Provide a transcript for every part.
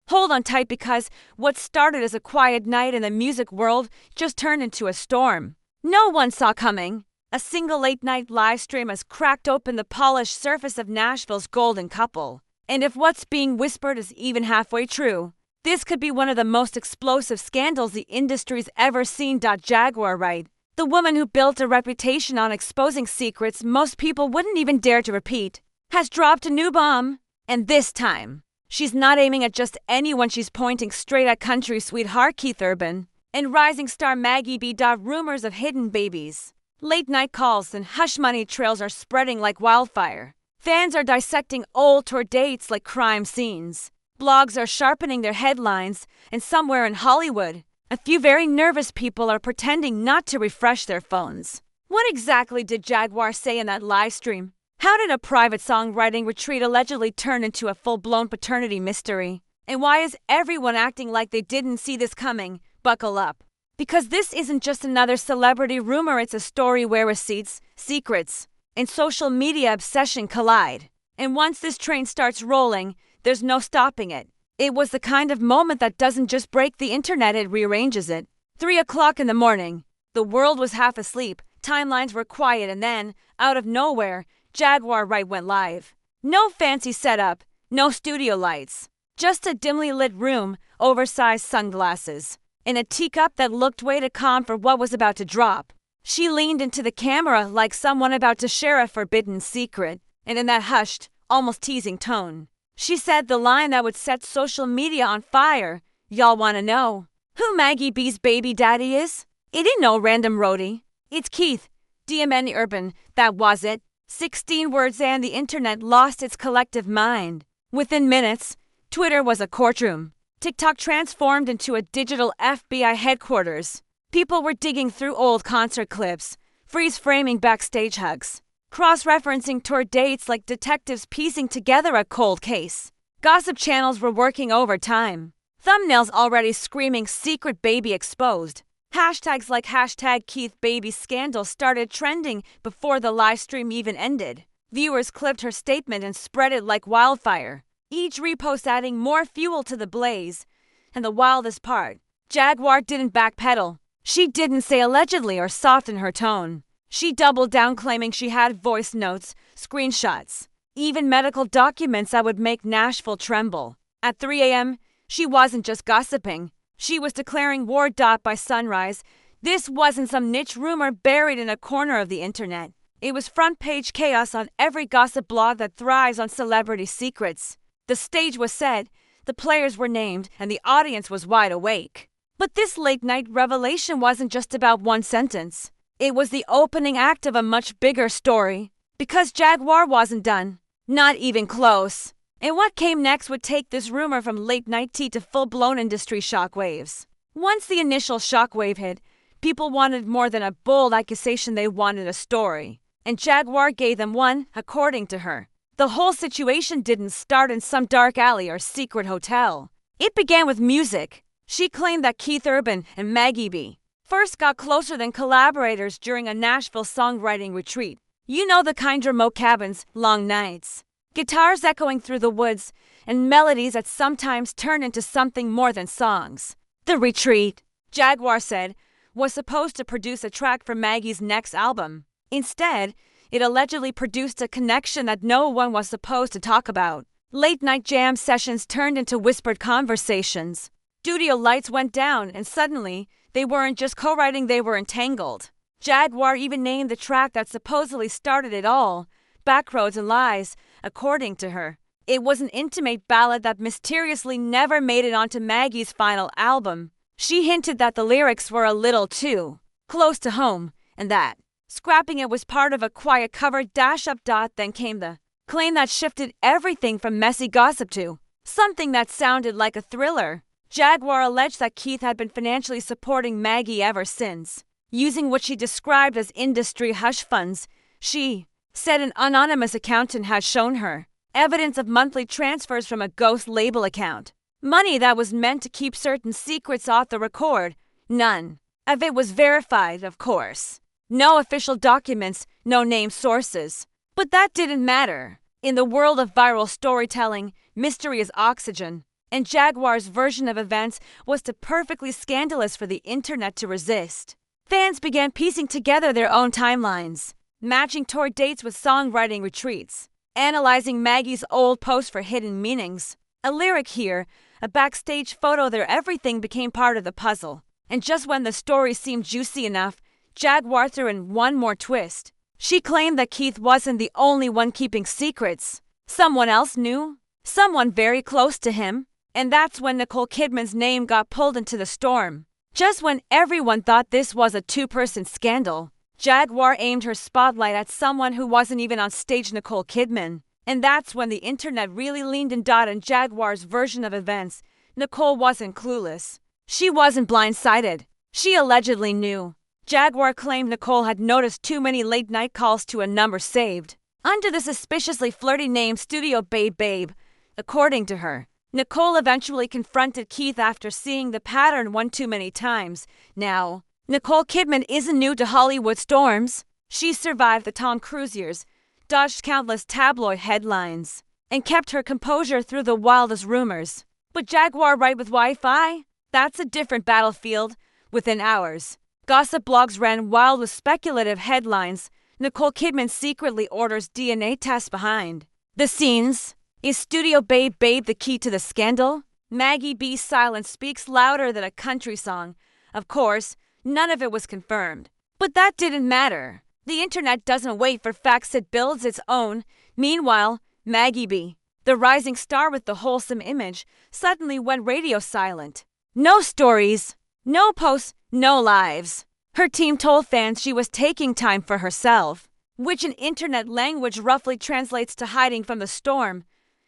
Hold on tight because what started as a quiet night in the music world just turned into a storm no one saw coming. A single late-night live stream has cracked open the polished surface of Nashville's golden couple. And if what's being whispered is even halfway true, this could be one of the most explosive scandals the industry's ever seen. Jaguar Wright, the woman who built a reputation on exposing secrets most people wouldn't even dare to repeat, has dropped a new bomb. And this time, she's not aiming at just anyone. She's pointing straight at country sweetheart Keith Urban and rising star Maggie Baugh. Rumors of hidden babies, late-night calls, and hush-money trails are spreading like wildfire. Fans are dissecting old tour dates like crime scenes. Blogs are sharpening their headlines, and somewhere in Hollywood, a few very nervous people are pretending not to refresh their phones. What exactly did Jaguar say in that live stream? How did a private songwriting retreat allegedly turn into a full-blown paternity mystery? And why is everyone acting like they didn't see this coming? Buckle up. Because this isn't just another celebrity rumor, it's a story where receipts, secrets, and social media obsession collide. And once this train starts rolling, there's no stopping it. It was the kind of moment that doesn't just break the internet, it rearranges it. 3 o'clock in the morning. The world was half asleep, timelines were quiet, and then, out of nowhere, Jaguar Wright went live. No fancy setup, no studio lights. Just a dimly lit room, oversized sunglasses, and a teacup that looked way too calm for what was about to drop. She leaned into the camera like someone about to share a forbidden secret, and in that hushed, almost teasing tone, she said the line that would set social media on fire. Y'all wanna know who Maggie B's baby daddy is? It ain't no random roadie. It's Keith DMN Urban. That was it. 16 words and the internet lost its collective mind. Within minutes, Twitter was a courtroom. TikTok transformed into a digital FBI headquarters. People were digging through old concert clips, freeze-framing backstage hugs, cross-referencing tour dates like detectives piecing together a cold case. Gossip channels were working overtime. Thumbnails already screaming secret baby exposed. Hashtags like #KeithBabyScandal started trending before the live stream even ended. Viewers clipped her statement and spread it like wildfire, each repost adding more fuel to the blaze. And the wildest part, Jaguar didn't backpedal. She didn't say allegedly or soften her tone. She doubled down, claiming she had voice notes, screenshots, even medical documents that would make Nashville tremble. At 3 a.m., she wasn't just gossiping. She was declaring war. By sunrise, this wasn't some niche rumor buried in a corner of the internet. It was front-page chaos on every gossip blog that thrives on celebrity secrets. The stage was set, the players were named, and the audience was wide awake. But this late-night revelation wasn't just about one sentence. It was the opening act of a much bigger story. Because Jaguar wasn't done. Not even close. And what came next would take this rumor from late-night tea to full-blown industry shockwaves. Once the initial shockwave hit, people wanted more than a bold accusation, they wanted a story. And Jaguar gave them one, according to her. The whole situation didn't start in some dark alley or secret hotel. It began with music. She claimed that Keith Urban and Maggie Baugh first got closer than collaborators during a Nashville songwriting retreat. You know the kind, remote cabins, long nights, guitars echoing through the woods, and melodies that sometimes turn into something more than songs. The retreat, Jaguar said, was supposed to produce a track for Maggie's next album. Instead, it allegedly produced a connection that no one was supposed to talk about. Late-night jam sessions turned into whispered conversations. Studio lights went down, and suddenly, they weren't just co-writing, they were entangled. Jaguar even named the track that supposedly started it all, Backroads and Lies, according to her. It was an intimate ballad that mysteriously never made it onto Maggie's final album. She hinted that the lyrics were a little too close to home, and that scrapping it was part of a quiet cover. Then came the claim that shifted everything from messy gossip to something that sounded like a thriller. Jaguar alleged that Keith had been financially supporting Maggie ever since, using what she described as industry hush funds. She said an anonymous accountant had shown her evidence of monthly transfers from a ghost label account. Money that was meant to keep certain secrets off the record. None of it was verified, of course. No official documents, no named sources. But that didn't matter. In the world of viral storytelling, mystery is oxygen. and Jaguar's version of events was too perfectly scandalous for the internet to resist. Fans began piecing together their own timelines, matching tour dates with songwriting retreats, analyzing Maggie's old posts for hidden meanings. A lyric here, a backstage photo there, everything became part of the puzzle. And just when the story seemed juicy enough, Jaguar threw in one more twist. She claimed that Keith wasn't the only one keeping secrets. Someone else knew, someone very close to him. And that's when Nicole Kidman's name got pulled into the storm. Just when everyone thought this was a two-person scandal, Jaguar aimed her spotlight at someone who wasn't even on stage, Nicole Kidman. And that's when the internet really leaned in on Jaguar's version of events. Nicole wasn't clueless. She wasn't blindsided. She allegedly knew. Jaguar claimed Nicole had noticed too many late-night calls to a number saved under the suspiciously flirty name Studio Babe. According to her, Nicole eventually confronted Keith after seeing the pattern one too many times. Now, Nicole Kidman isn't new to Hollywood storms. She survived the Tom Cruise years, dodged countless tabloid headlines, and kept her composure through the wildest rumors. But Jaguar Wright with Wi-Fi? That's a different battlefield. Within hours, gossip blogs ran wild with speculative headlines. Nicole Kidman secretly orders DNA tests behind the scenes. Is Studio Babe the key to the scandal? Maggie B's silence speaks louder than a country song. Of course, none of it was confirmed. But that didn't matter. The internet doesn't wait for facts, it builds its own. Meanwhile, Maggie B, the rising star with the wholesome image, suddenly went radio silent. No stories, no posts, no lives. Her team told fans she was taking time for herself, which in internet language roughly translates to hiding from the storm.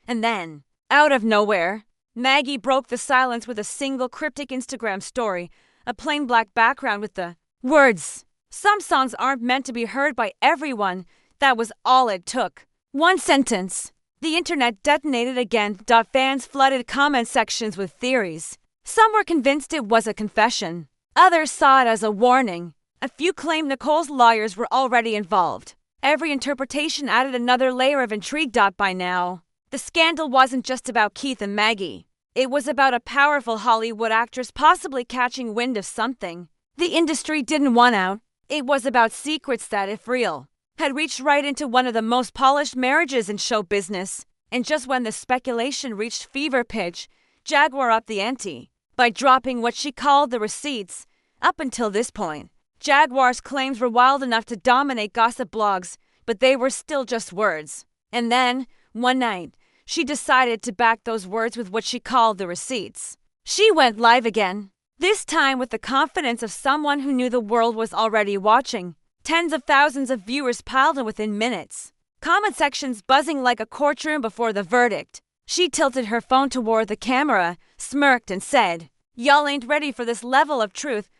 And then, out of nowhere, Maggie broke the silence with a single cryptic Instagram story, a plain black background with the words, "Some songs aren't meant to be heard by everyone." That was all it took. One sentence. The internet detonated again. Fans flooded comment sections with theories. Some were convinced it was a confession. Others saw it as a warning. A few claimed Nicole's lawyers were already involved. Every interpretation added another layer of intrigue. By now, the scandal wasn't just about Keith and Maggie. It was about a powerful Hollywood actress possibly catching wind of something the industry didn't want out. It was about secrets that, if real, had reached right into one of the most polished marriages in show business. And just when the speculation reached fever pitch, Jaguar upped the ante by dropping what she called the receipts. Up until this point, Jaguar's claims were wild enough to dominate gossip blogs, but they were still just words. And then, one night, she decided to back those words with what she called the receipts. She went live again, this time with the confidence of someone who knew the world was already watching. Tens of thousands of viewers piled in within minutes, comment sections buzzing like a courtroom before the verdict. She tilted her phone toward the camera, smirked, and said, "Y'all ain't ready for this level of truth."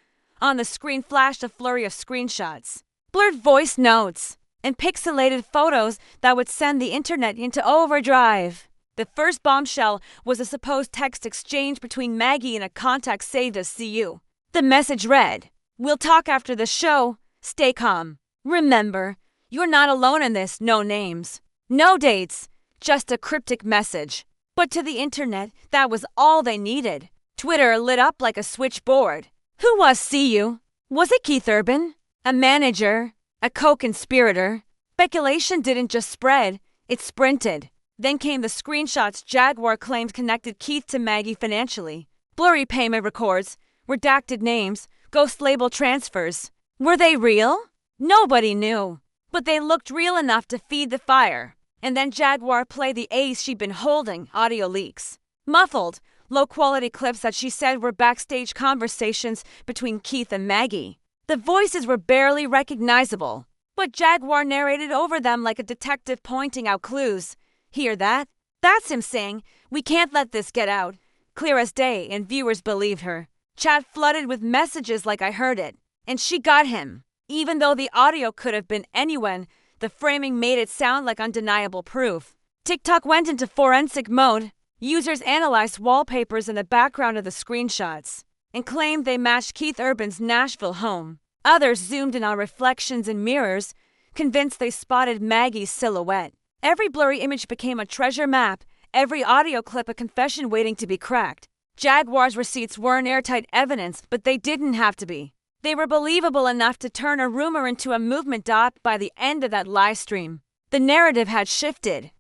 On the screen flashed a flurry of screenshots, blurred voice notes, and pixelated photos that would send the internet into overdrive. The first bombshell was a supposed text exchange between Maggie and a contact saved as CU. The message read, "We'll talk after the show. Stay calm. Remember, you're not alone in this. No names, no dates, just a cryptic message." But to the internet, that was all they needed. Twitter lit up like a switchboard. Who was CU? Was it Keith Urban? A manager? A co-conspirator? Speculation didn't just spread, it sprinted. Then came the screenshots Jaguar claimed connected Keith to Maggie financially. Blurry payment records, redacted names, ghost label transfers. Were they real? Nobody knew. But they looked real enough to feed the fire. And then Jaguar played the ace she'd been holding, audio leaks. Muffled, low-quality clips that she said were backstage conversations between Keith and Maggie. The voices were barely recognizable, but Jaguar narrated over them like a detective pointing out clues. "Hear that? That's him saying, 'We can't let this get out.'" Clear as day, and viewers believed her. Chat flooded with messages like, "I heard it." And she got him. Even though the audio could have been anyone, the framing made it sound like undeniable proof. TikTok went into forensic mode. Users analyzed wallpapers in the background of the screenshots and claimed they matched Keith Urban's Nashville home. Others zoomed in on reflections in mirrors, convinced they spotted Maggie's silhouette. Every blurry image became a treasure map, every audio clip a confession waiting to be cracked. Jaguar's receipts weren't airtight evidence, but they didn't have to be. They were believable enough to turn a rumor into a movement. By the end of that live stream, the narrative had shifted.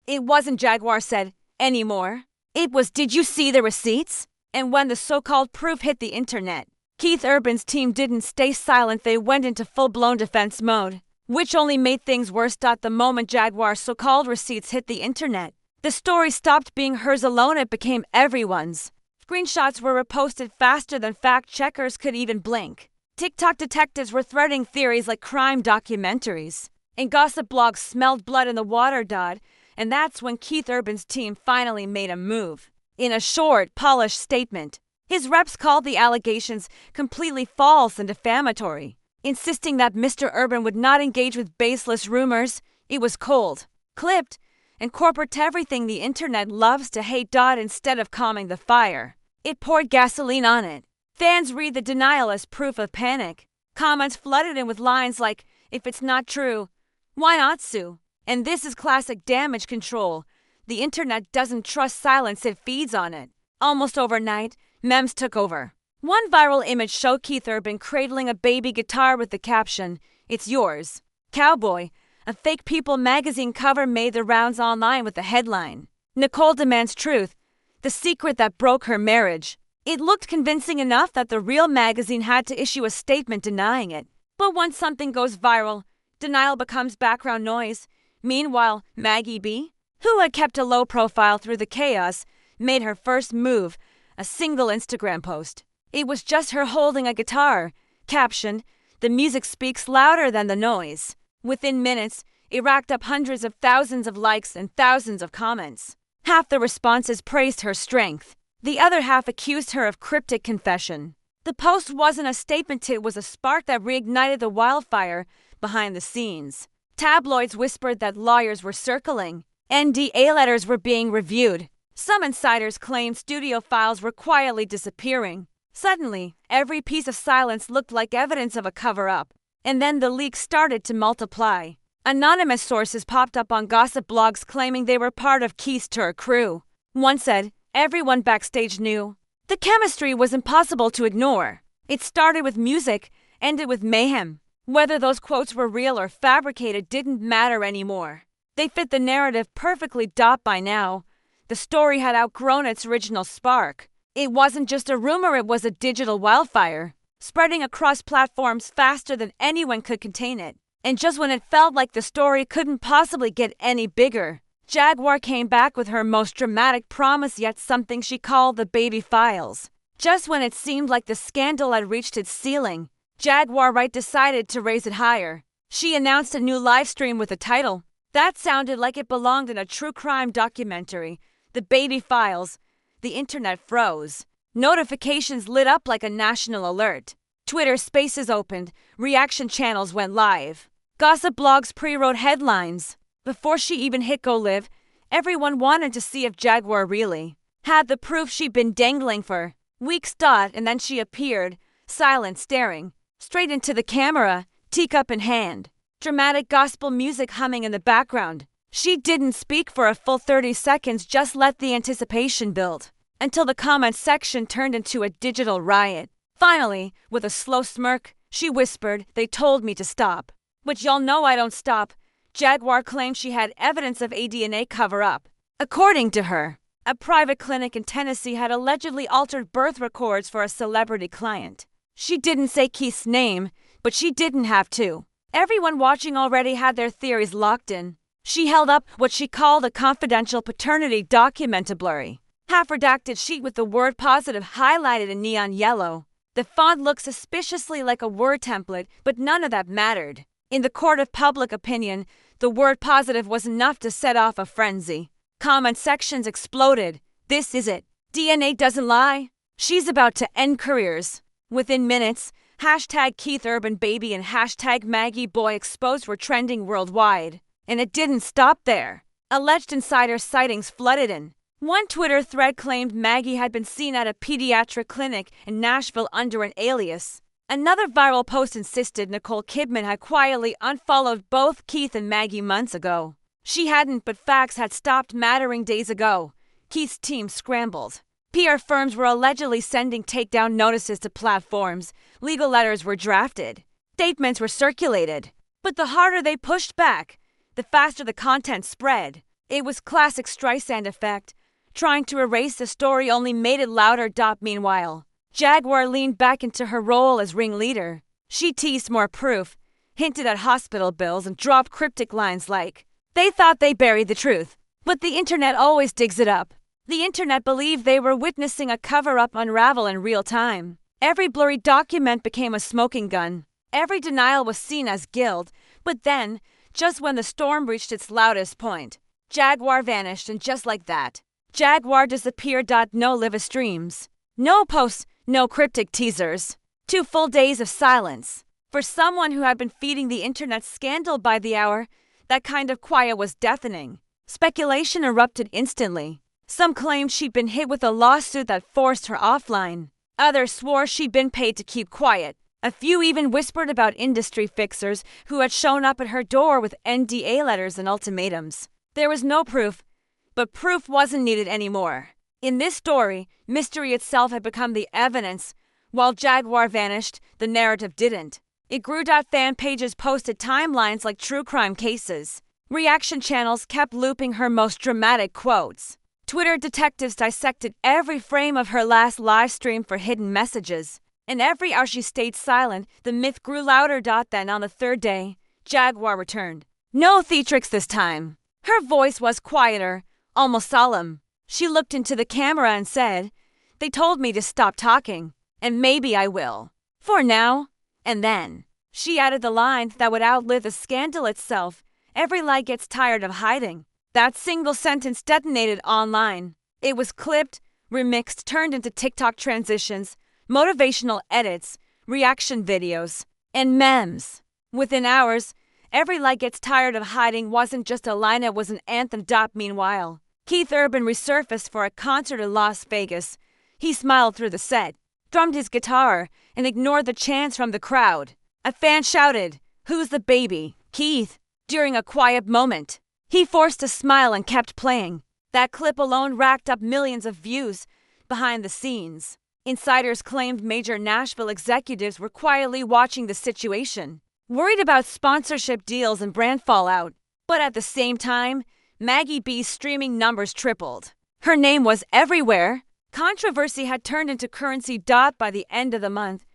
It wasn't Jaguar said anymore. It was, did you see the receipts? And when the so-called proof hit the internet, Keith Urban's team didn't stay silent. They went into full-blown defense mode, which only made things worse. The moment Jaguar's so-called receipts hit the internet, the story stopped being hers alone. It became everyone's. Screenshots were reposted faster than fact-checkers could even blink. TikTok detectives were threading theories like crime documentaries, and gossip blogs smelled blood in the water. And that's when Keith Urban's team finally made a move. In a short, polished statement, his reps called the allegations completely false and defamatory, insisting that Mr. Urban would not engage with baseless rumors. It was cold, clipped, and corporate to everything the internet loves to hate. Instead of calming the fire, it poured gasoline on it. Fans read the denial as proof of panic. Comments flooded in with lines like, if it's not true, why not sue? And this is classic damage control. The internet doesn't trust silence, it feeds on it. Almost overnight, memes took over. One viral image showed Keith Urban cradling a baby guitar with the caption, "It's yours, cowboy." A fake People magazine cover made the rounds online with the headline, "Nicole demands truth, the secret that broke her marriage." It looked convincing enough that the real magazine had to issue a statement denying it. But once something goes viral, denial becomes background noise. Meanwhile, Maggie Baugh, who had kept a low profile through the chaos, made her first move, a single Instagram post. It was just her holding a guitar, captioned, "The music speaks louder than the noise." Within minutes, it racked up hundreds of thousands of likes and thousands of comments. Half the responses praised her strength. The other half accused her of cryptic confession. The post wasn't a statement, it was a spark that reignited the wildfire behind the scenes. Tabloids whispered that lawyers were circling. NDA letters were being reviewed. Some insiders claimed studio files were quietly disappearing. Suddenly, every piece of silence looked like evidence of a cover-up. And then the leaks started to multiply. Anonymous sources popped up on gossip blogs claiming they were part of Keith's tour crew. One said, everyone backstage knew. The chemistry was impossible to ignore. It started with music, ended with mayhem. Whether those quotes were real or fabricated didn't matter anymore. They fit the narrative perfectly. By now, the story had outgrown its original spark. It wasn't just a rumor, it was a digital wildfire, spreading across platforms faster than anyone could contain it. And just when it felt like the story couldn't possibly get any bigger, Jaguar came back with her most dramatic promise yet, something she called the baby files. Just when it seemed like the scandal had reached its ceiling, Jaguar Wright decided to raise it higher. She announced a new livestream with a title that sounded like it belonged in a true crime documentary, "The Baby Files." The internet froze. Notifications lit up like a national alert. Twitter Spaces opened. Reaction channels went live. Gossip blogs pre-wrote headlines. Before she even hit go live, everyone wanted to see if Jaguar really had the proof she'd been dangling for weeks. And then she appeared, silent, staring straight into the camera, teacup in hand, dramatic gospel music humming in the background. She didn't speak for a full 30 seconds, just let the anticipation build, until the comment section turned into a digital riot. Finally, with a slow smirk, she whispered, "They told me to stop." But y'all know I don't stop. Jaguar claimed she had evidence of a DNA cover-up. According to her, a private clinic in Tennessee had allegedly altered birth records for a celebrity client. She didn't say Keith's name, but she didn't have to. Everyone watching already had their theories locked in. She held up what she called a confidential paternity document, a blurry, half-redacted sheet with the word positive highlighted in neon yellow. The font looked suspiciously like a word template, but none of that mattered. In the court of public opinion, the word positive was enough to set off a frenzy. Comment sections exploded. "This is it. DNA doesn't lie. She's about to end careers." Within minutes, hashtag Keith Urban Baby and hashtag Maggie Baugh exposed were trending worldwide. And it didn't stop there. Alleged insider sightings flooded in. One Twitter thread claimed Maggie had been seen at a pediatric clinic in Nashville under an alias. Another viral post insisted Nicole Kidman had quietly unfollowed both Keith and Maggie months ago. She hadn't, but facts had stopped mattering days ago. Keith's team scrambled. PR firms were allegedly sending takedown notices to platforms. Legal letters were drafted. Statements were circulated. But the harder they pushed back, the faster the content spread. It was classic Streisand effect. Trying to erase the story only made it louder. Meanwhile, Jaguar leaned back into her role as ringleader. She teased more proof, hinted at hospital bills, and dropped cryptic lines like, "They thought they buried the truth, but the internet always digs it up." The internet believed they were witnessing a cover-up unravel in real time. Every blurry document became a smoking gun. Every denial was seen as guilt. But then, just when the storm reached its loudest point, Jaguar vanished, and just like that, Jaguar disappeared. No live streams, no posts, no cryptic teasers. 2 full days of silence. For someone who had been feeding the internet scandal by the hour, that kind of quiet was deafening. Speculation erupted instantly. Some claimed she'd been hit with a lawsuit that forced her offline. Others swore she'd been paid to keep quiet. A few even whispered about industry fixers who had shown up at her door with NDA letters and ultimatums. There was no proof, but proof wasn't needed anymore. In this story, mystery itself had become the evidence. While Jaguar vanished, the narrative didn't. It grew. Fan pages posted timelines like true crime cases. Reaction channels kept looping her most dramatic quotes. Twitter detectives dissected every frame of her last live stream for hidden messages. And every hour she stayed silent, the myth grew louder. Then on the 3rd day, Jaguar returned. No theatrics this time. Her voice was quieter, almost solemn. She looked into the camera and said, "They told me to stop talking, and maybe I will. For now." And then, she added the line that would outlive the scandal itself. Every lie gets tired of hiding. That single sentence detonated online. It was clipped, remixed, turned into TikTok transitions, motivational edits, reaction videos, and memes. Within hours, every lie gets tired of hiding wasn't just a line, it was an anthem. Meanwhile, Keith Urban resurfaced for a concert in Las Vegas. He smiled through the set, drummed his guitar, and ignored the chants from the crowd. A fan shouted, "Who's the baby, Keith?" during a quiet moment. He forced a smile and kept playing. That clip alone racked up millions of views. Behind the scenes, insiders claimed major Nashville executives were quietly watching the situation, worried about sponsorship deals and brand fallout. But at the same time, Maggie B's streaming numbers tripled. Her name was everywhere. Controversy had turned into currency. By the end of the month,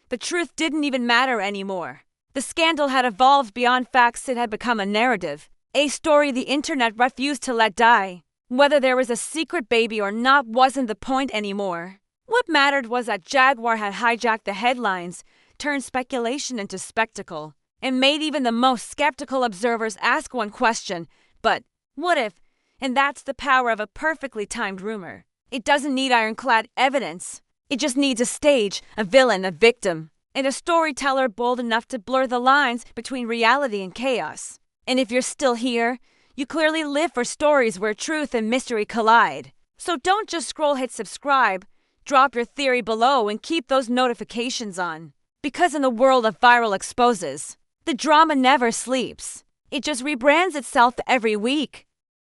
the truth didn't even matter anymore. The scandal had evolved beyond facts. It had become a narrative. A story the internet refused to let die. Whether there was a secret baby or not wasn't the point anymore. What mattered was that Jaguar had hijacked the headlines, turned speculation into spectacle, and made even the most skeptical observers ask one question: but what if? And that's the power of a perfectly timed rumor. It doesn't need ironclad evidence. It just needs a stage, a villain, a victim, and a storyteller bold enough to blur the lines between reality and chaos. And if you're still here, you clearly live for stories where truth and mystery collide. So don't just scroll, hit subscribe, drop your theory below, and keep those notifications on. Because in the world of viral exposes, the drama never sleeps. It just rebrands itself every week.